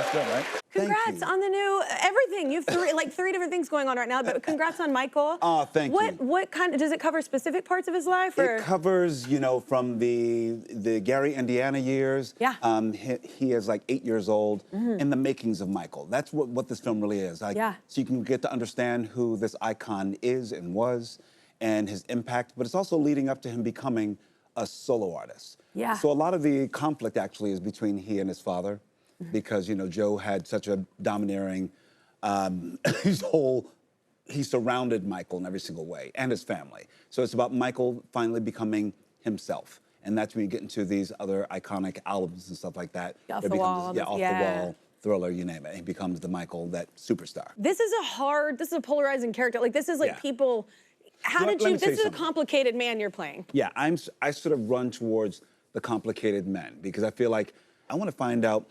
last film, right? Congrats on the new everything. You have three different things going on right now, but congrats on Michael. Oh, thank you. What kind of, does it cover specific parts of his life? Or? It covers, you know, from the Gary, Indiana years. Yeah. He is like 8 years old, and the makings of Michael. That's what this film really is. Like, yeah. So you can get to understand who this icon is and was, and his impact, but it's also leading up to him becoming a solo artist. Yeah. So a lot of the conflict actually is between he and his father, because, you know, Joe had such a domineering, he surrounded Michael in every single way, and his family. So it's about Michael finally becoming himself. And that's when you get into these other iconic albums and stuff like that. Off the Wall. Yeah, Off the Wall, Thriller, you name it. He becomes the Michael, that superstar. This is a polarizing character. Like, this is like people, this is a complicated man you're playing. Yeah, I sort of run towards the complicated men, because I feel like I want to find out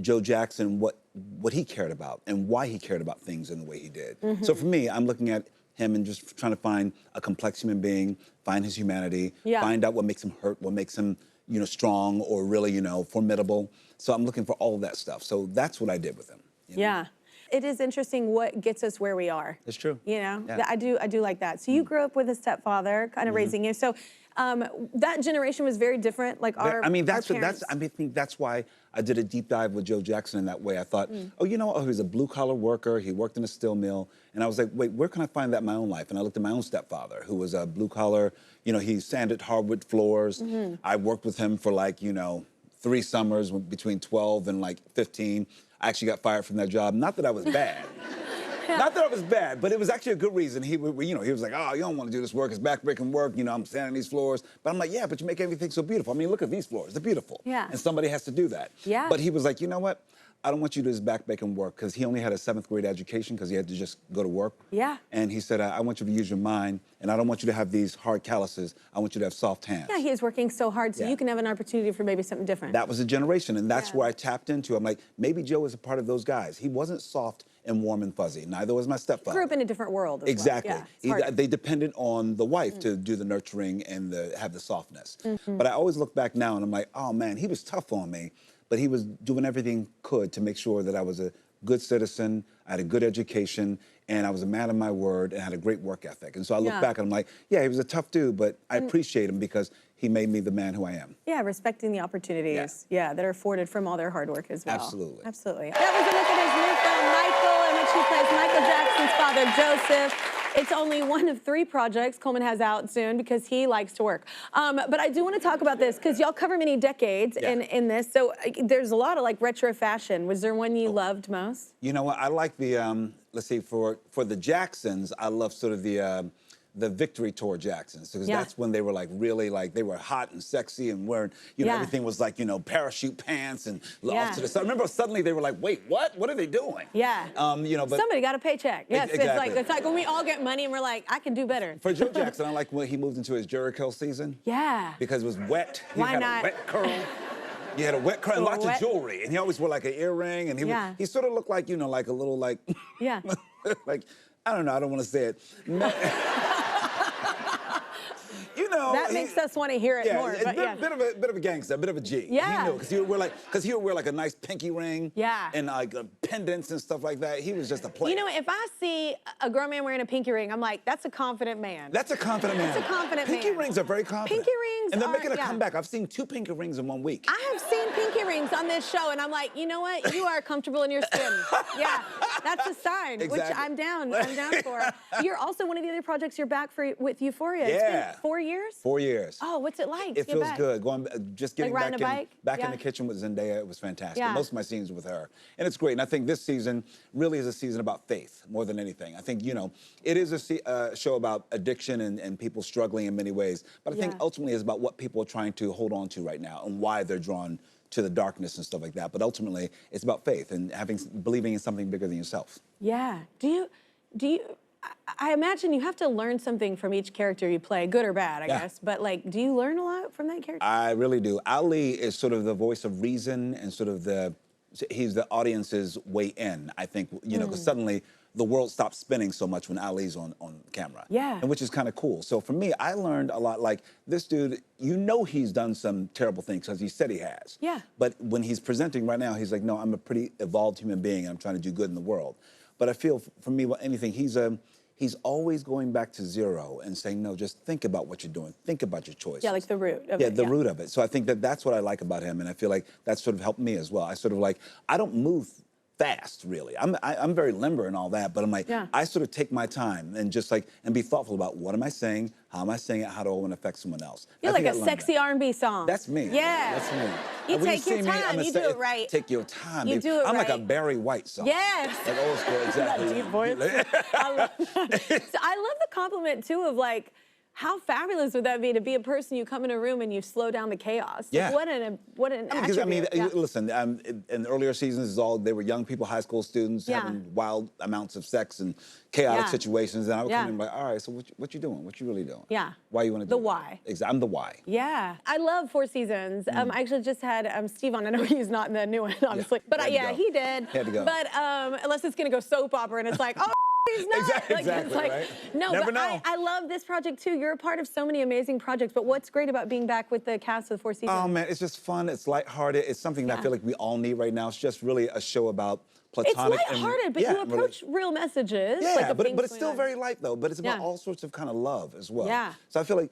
Joe Jackson, what he cared about and why he cared about things in the way he did. So for me, I'm looking at him and just trying to find a complex human being, find his humanity, find out what makes him hurt, what makes him, you know, strong or really, you know, formidable. So I'm looking for all of that stuff. So that's what I did with him. You know? Yeah. It is interesting what gets us where we are. It's true. You know, I do like that. So you grew up with a stepfather, kind of raising you. So that generation was very different. Like our, I mean, I think that's why I did a deep dive with Joe Jackson in that way. I thought, oh, you know, he was a blue collar worker. He worked in a steel mill, and I was like, wait, where can I find that in my own life? And I looked at my own stepfather, who was a blue collar. You know, he sanded hardwood floors. I worked with him for like, you know, 3 summers between 12 and like 15. I actually got fired from that job. Not that I was bad. Not that I was bad, but it was actually a good reason. He was like, oh, you don't want to do this work. It's backbreaking work. You know, I'm sanding these floors. But I'm like, yeah, but you make everything so beautiful. I mean, look at these floors. They're beautiful. Yeah. And somebody has to do that. Yeah. But he was like, you know what? I don't want you to do this backbreaking work, because he only had a 7th grade education because he had to just go to work. Yeah. And he said, I want you to use your mind, and I don't want you to have these hard calluses. I want you to have soft hands. Yeah, he is working so hard, so you can have an opportunity for maybe something different. That was a generation, and that's where I tapped into. I'm like, maybe Joe is a part of those guys. He wasn't soft and warm and fuzzy. Neither was my stepfather. Grew up in a different world as exactly. Well. Yeah, they depended on the wife to do the nurturing and have the softness. But I always look back now and I'm like, oh man, he was tough on me, but he was doing everything he could to make sure that I was a good citizen, I had a good education, and I was a man of my word and had a great work ethic. And so I look back and I'm like, yeah, he was a tough dude, but I appreciate him because he made me the man who I am. Yeah, respecting the opportunities, that are afforded from all their hard work as well. Absolutely. Absolutely. That was a look at his new film, Michael, in which he plays Michael Jackson's father, Joseph. It's only one of 3 projects Colman has out soon because he likes to work. But I do want to talk about this because y'all cover many decades in this. So there's a lot of like retro fashion. Was there one you loved most? You know what? I like the, let's see, for the Jacksons, I love sort of the Victory Tour Jacksons, because that's when they were like really like, they were hot and sexy and wearing, you know, everything was like, you know, parachute pants and off to the side. I remember suddenly they were like, wait, what? What are they doing? Yeah. You know, but somebody got a paycheck. Yes, exactly. it's like when we all get money and we're like, I can do better. For Joe Jackson, I like when he moved into his Jericho season. Yeah. Because it was wet. Why had not? A wet curl. He had a wet curl and lots of jewelry, and he always wore like an earring, and he sort of looked like, you know, like a little like like, I don't know, I don't want to say it. You know, that makes us want to hear it more. But bit of a gangster, a bit of a G. Yeah. He knew, because he would wear like a nice pinky ring. Yeah. And like pendants and stuff like that. He was just a player. You know, if I see a grown man wearing a pinky ring, I'm like, that's a confident man. That's a confident man. That's a confident man. Pinky rings are very confident. Pinky rings and they're making a comeback. I've seen 2 pinky rings in 1 week. I have seen pinky rings on this show, and I'm like, you know what? You are comfortable in your skin. Yeah, that's a sign, which I'm down for. You're also one of the other projects you're back for with Euphoria. Yeah. It's been 4 years? 4 years. Oh, what's it like? It feels good. Just getting like back in the kitchen with Zendaya, it was fantastic. Yeah. Most of my scenes were with her. And it's great. And I think this season really is a season about faith more than anything. I think, you know, it is a show about addiction and people struggling in many ways. But I think ultimately it's about what people are trying to hold on to right now and why they're drawn to the darkness and stuff like that. But ultimately, it's about faith and believing in something bigger than yourself. Yeah. Do you I imagine you have to learn something from each character you play, good or bad, I guess. But like, do you learn a lot from that character? I really do. Ali is sort of the voice of reason and sort of he's the audience's way in, I think, you know, because suddenly the world stops spinning so much when Ali's on camera. Yeah. And which is kind of cool. So for me, I learned a lot. Like, this dude, you know he's done some terrible things because he said he has. Yeah. But when he's presenting right now, he's like, no, I'm a pretty evolved human being and I'm trying to do good in the world. But I feel, for me, well, anything, he's always going back to zero and saying, no, just think about what you're doing. Think about your choices. Yeah, like the root of it. Yeah, the root of it. So I think that's what I like about him, and I feel like that sort of helped me as well. I sort of like, I don't move fast, really. I'm very limber and all that, but I'm like, I sort of take my time and just like, and be thoughtful about what am I saying, how am I saying it, how do I want to affect someone else. You're like a sexy R&B song. That's me. Yeah. That's me. You And when take your see me, time, you do it right. Take your time. You baby. do it I'm like a right. Barry White song. Yes. Like old school, exactly. That deep voice. I love that. So I love the compliment too of like, how fabulous would that be to be a person you come in a room and you slow down the chaos? Yeah. Like, what an attribute. Listen, in earlier seasons, they were young people, high school students having wild amounts of sex and chaotic situations, and I would come in and be like, all right, so what you doing? What you really doing? Yeah. Why you want to do The why. Exactly. I'm the why. Yeah. I love Four Seasons. I actually just had Steve on. I know he's not in the new one, obviously. But yeah, he did. Had to go. But unless it's going to go soap opera and it's like, oh, he's not. Exactly, like, right? No, Never but know. I love this project too. You're a part of so many amazing projects. But what's great about being back with the cast of Four Seasons? Oh, man, it's just fun. It's lighthearted. It's something that I feel like we all need right now. It's just really a show about platonic. It's lighthearted, but you approach real messages. Yeah, like but it's still very light, though. But it's about all sorts of kind of love as well. Yeah. So I feel like,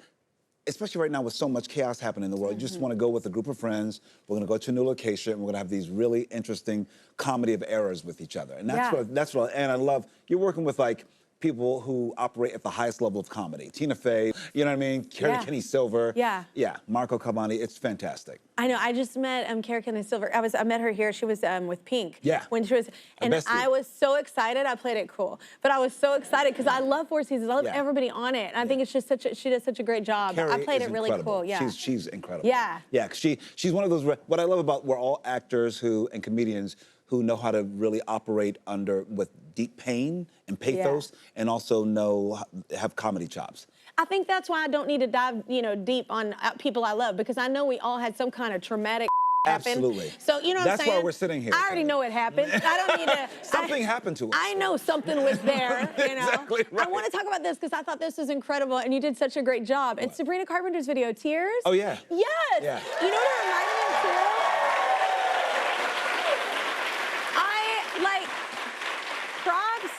especially right now with so much chaos happening in the world, you just want to go with a group of friends. We're going to go to a new location. And we're going to have these really interesting comedy of errors with each other. And and I love, you're working with like people who operate at the highest level of comedy. Tina Fey, you know what I mean? Kenny Silver. Yeah. Yeah, Marco Cavani, it's fantastic. I know. I just met Kenny Silver. I met her here. She was with Pink. Yeah. When she was, and I was so excited. I played it cool, but I was so excited because I love Four Seasons. I love everybody on it. And I think it's just she does such a great job. Carrie I played is it really incredible. cool. Yeah. She's incredible. Yeah. Yeah, 'cause she's one of those. What I love about we're all actors and comedians who know how to really operate with deep pain and pathos, and also have comedy chops. I think that's why I don't need to dive, deep on people I love, because I know we all had some kind of traumatic happen. Absolutely. So you know what I'm saying? That's why we're sitting here. I already know it happened. I don't need to. Something happened to us. I know something was there. You know. Exactly right. I want to talk about this because I thought this was incredible, and you did such a great job. And Sabrina Carpenter's video, Tears. Oh yeah. Yes. Yeah. You know what it reminded me of too? Props.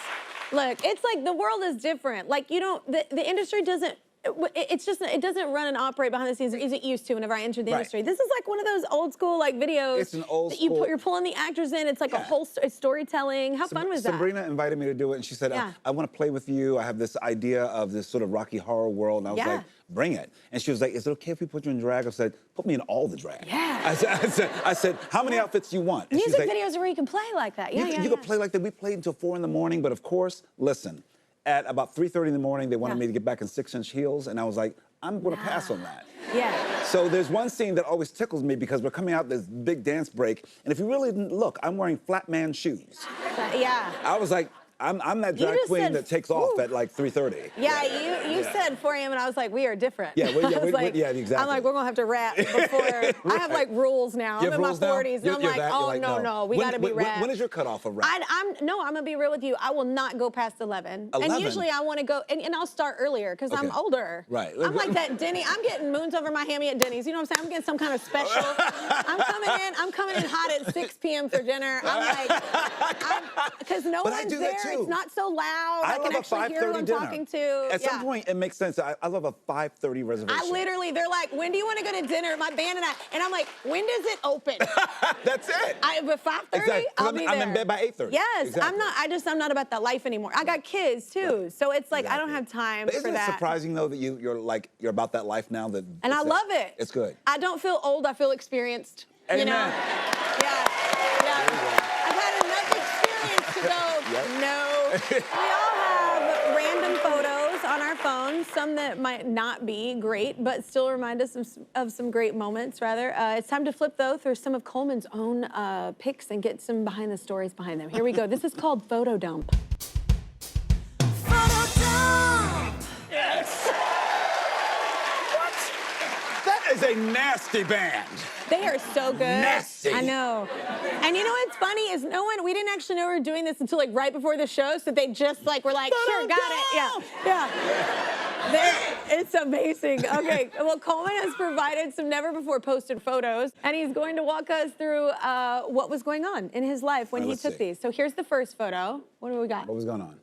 Look, it's like the world is different. Like the industry doesn't. It doesn't run and operate behind the scenes as it used to whenever I entered the industry. This is like one of those old school videos. It's an old school. You're pulling the actors in. It's like a whole storytelling. How fun was that? Sabrina invited me to do it, and she said, I want to play with you. I have this idea of this sort of Rocky Horror world. And I was like, bring it. And she was like, is it okay if we put you in drag? I said, put me in all the drag. Yeah. I said, how many outfits do you want? And Music videos are where you can play like that. You could play like that. We played until 4 in the morning, but of course, listen, at about 3:30 in the morning, they wanted me to get back in 6-inch heels, and I was like, I'm going to pass on that. Yeah. So there's one scene that always tickles me because we're coming out this big dance break, and if you really look, I'm wearing flat man shoes. Yeah. I was like, I'm that drag queen that takes off at like 3:30. Yeah, you said 4 a.m. and I was like, we are different. Yeah, I'm exactly. like, we're gonna have to rap before. I have like rules now. I'm in my 40s, and I'm like, oh no, we gotta be rap. When is your cutoff of rap? I'm gonna be real with you. I will not go past 11. 11? And usually I want to go, and I'll start earlier because I'm older. Right. I'm like that Denny. I'm getting moons over my hammy at Denny's. You know what I'm saying? I'm getting some kind of special. I'm coming in hot at 6 p.m. for dinner. I'm like, because no one's there. It's not so loud. I love a 5:30 hear who I'm dinner. talking to. At some point, it makes sense. I love a 5:30 reservation. They're like, when do you want to go to dinner? My band and I. And I'm like, when does it open? That's it. But 5:30, I'll be there. I'm in bed by 8:30. Yes, exactly. I'm not about that life anymore. I got kids too, so it's like I don't have time for that. Isn't it surprising though that you're about that life now? And I love it. It's good. I don't feel old. I feel experienced. Amen. You know? Yeah. I've had enough experience to go. No. We all have random photos on our phones, some that might not be great, but still remind us of some great moments, rather. It's time to flip, though, through some of Colman's own pics and get some behind the stories behind them. Here we go. This is called Photo Dump. Photo Dump! Yes! What? That is a nasty band. They are so good. Nasty. I know. And you know what's funny is we didn't actually know we were doing this until like right before the show, so they just like were like, sure, got it. Yeah. It's amazing. Okay, well, Colman has provided some never before posted photos, and he's going to walk us through what was going on in his life when he took these. So here's the first photo. What do we got? What was going on?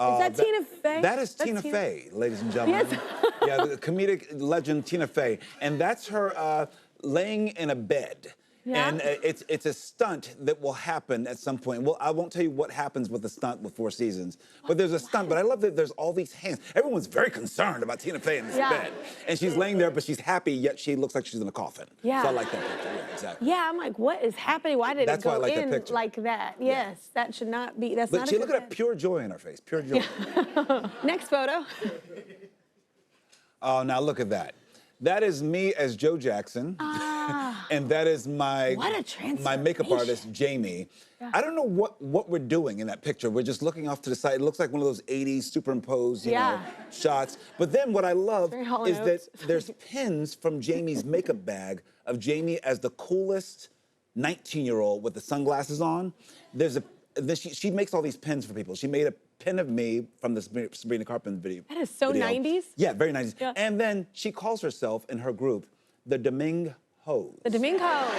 Is that Tina Fey? That is Tina Fey, ladies and gentlemen. Yes. Yeah, the comedic legend Tina Fey. And that's her laying in a bed. Yeah. And it's a stunt that will happen at some point. Well, I won't tell you what happens with the stunt with Four Seasons, but there's a stunt. But I love that there's all these hands. Everyone's very concerned about Tina Fey in this bed. And she's laying there, but she's happy, yet she looks like she's in a coffin. Yeah. So I like that picture. Yeah, exactly. Yeah, I'm like, what is happening? Why did it go in that like that? Yes, that should not be. That's not a good look at that pure joy in her face. Pure joy. Next photo. Oh, now look at that. That is me as Joe Jackson. And that is my makeup artist, Jamie. Yeah. I don't know what we're doing in that picture. We're just looking off to the side. It looks like one of those 80s superimposed, you know, shots. But then what I love is that there's pins from Jamie's makeup bag of Jamie as the coolest 19-year-old with the sunglasses on. She makes all these pins for people. She made a pin of me from the Sabrina Carpenter video. That is so 90s. Yeah, very 90s. Yeah. And then she calls herself in her group the Domingos. The Domingos.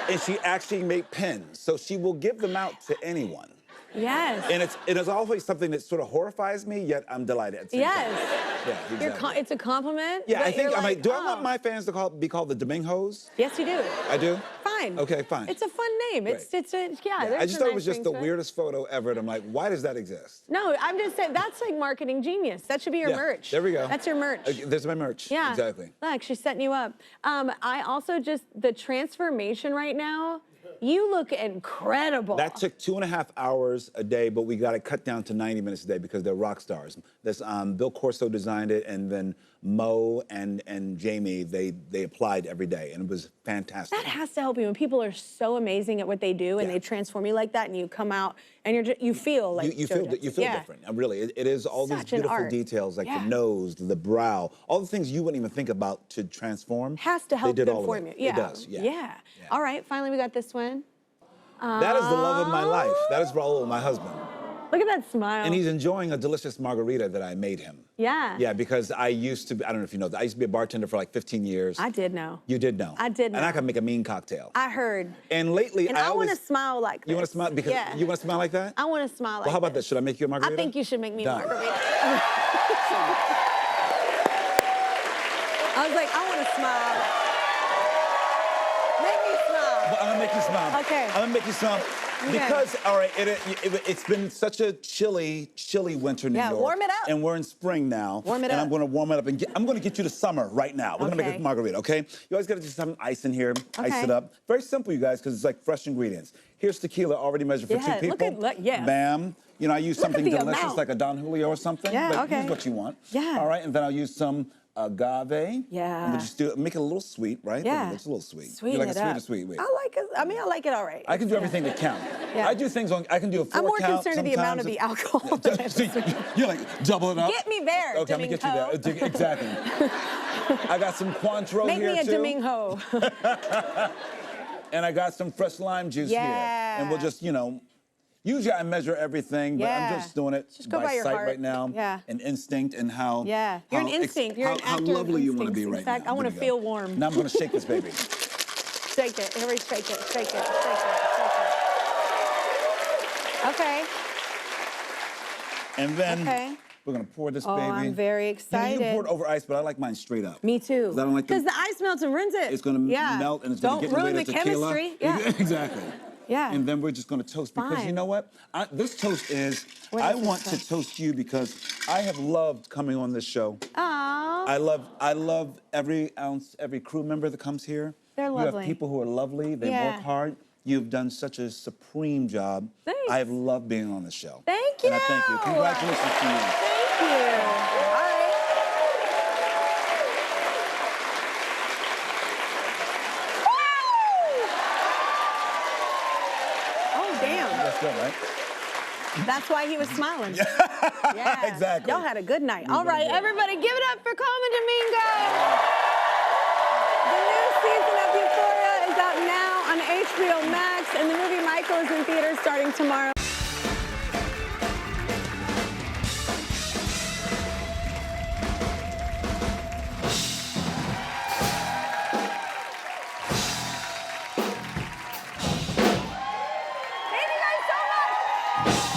And she actually made pins, so she will give them out to anyone. Yes. And it is always something that sort of horrifies me, yet I'm delighted at the same time. Yeah, exactly. It's a compliment. Yeah, I think do I want my fans to be called the Domingos? Yes, you do. I do? Fine. Okay, fine. It's a fun name. Right. I just thought it was just the weirdest photo ever, and I'm like, why does that exist? No, I'm just saying that's like marketing genius. That should be your merch. There we go. That's your merch. There's my merch. Yeah. Exactly. Look, she's setting you up. I also the transformation right now. You look incredible. That took 2.5 hours a day, but we got it cut down to 90 minutes a day because they're rock stars. This Bill Corso designed it, and then Mo and Jamie, they applied every day, and it was fantastic. That has to help you when people are so amazing at what they do, and they transform you like that, and you come out and you feel like you feel different. Really, it is all these beautiful details like the nose, the brow, all the things you wouldn't even think about to transform. Has to help inform you. Yeah. It does. Yeah. All right, finally we got this one. That is the love of my life. That is Raul, my husband. Look at that smile. And he's enjoying a delicious margarita that I made him. Yeah. Yeah, because I don't know if you know, I used to be a bartender for like 15 years. I did know. You did know. I did know. And I can make a mean cocktail. I heard. And lately, I want to smile like this. You want to smile? Because you want to smile like that? I want to smile like Well, how about this? Should I make you a margarita? I think you should make me a margarita. I was like, I want to smile. Make me smile. Well, I'm going to make you smile. Okay. I'm going to make you smile. Because, all right, it's been such a chilly winter in New York. Yeah, warm it up. And we're in spring now. Warm it up. And I'm going to warm it up. And I'm going to get you to summer right now. We're going to make a margarita, okay? You always got to just have some ice in here. Okay. Ice it up. Very simple, you guys, because it's like fresh ingredients. Here's tequila already measured for 2 people. Bam. You know, I use something delicious like a Don Julio or something. Yeah, but use what you want. Yeah. All right, and then I'll use some agave. Yeah. And we'll just make it a little sweet, right? Yeah. It's a little sweet. Sweeten you like it it sweet up. or sweet? Wait. I like it. I mean, I like it all right. I can do everything to count. Yeah. I do things I can do a 4 count. I'm more concerned with the amount of the alcohol. You're like, double it up. Get me there, Okay, I'm gonna get you there. Exactly. I got some Cointreau here, Make me a Domingo. And I got some fresh lime juice here. And we'll just, usually I measure everything, but I'm just doing it by sight right now. Yeah. And instinct and how. Yeah. You're an instinct. You're an actor. How lovely you want to be right now. In fact, I want to feel warm. Now I'm going to shake this baby. Shake it. Here we shake it. Shake it. Shake it. Shake it. Okay. And then we're going to pour this baby. I'm very excited. You pour it over ice, but I like mine straight up. Me too. I don't like because the ice melts and ruins it. It's going to melt and it's going to get ruin rid of the tequila. Chemistry. Yeah. Exactly. Yeah. And then we're just going to toast because you know what? This toast is, I want to toast you because I have loved coming on this show. Aww. I love every crew member that comes here. They're lovely. You have people who are lovely. They work hard. You've done such a supreme job. Thanks. I have loved being on this show. Thank you. And I thank you. Congratulations to you. Thank you. All right. Oh, damn. That's good, right? That's why he was smiling. Yeah. Exactly. Y'all had a good night. All right, everybody, give it up for Colman Domingo. HBO Max, and the movie Michael is in theaters starting tomorrow. Thank you guys so much.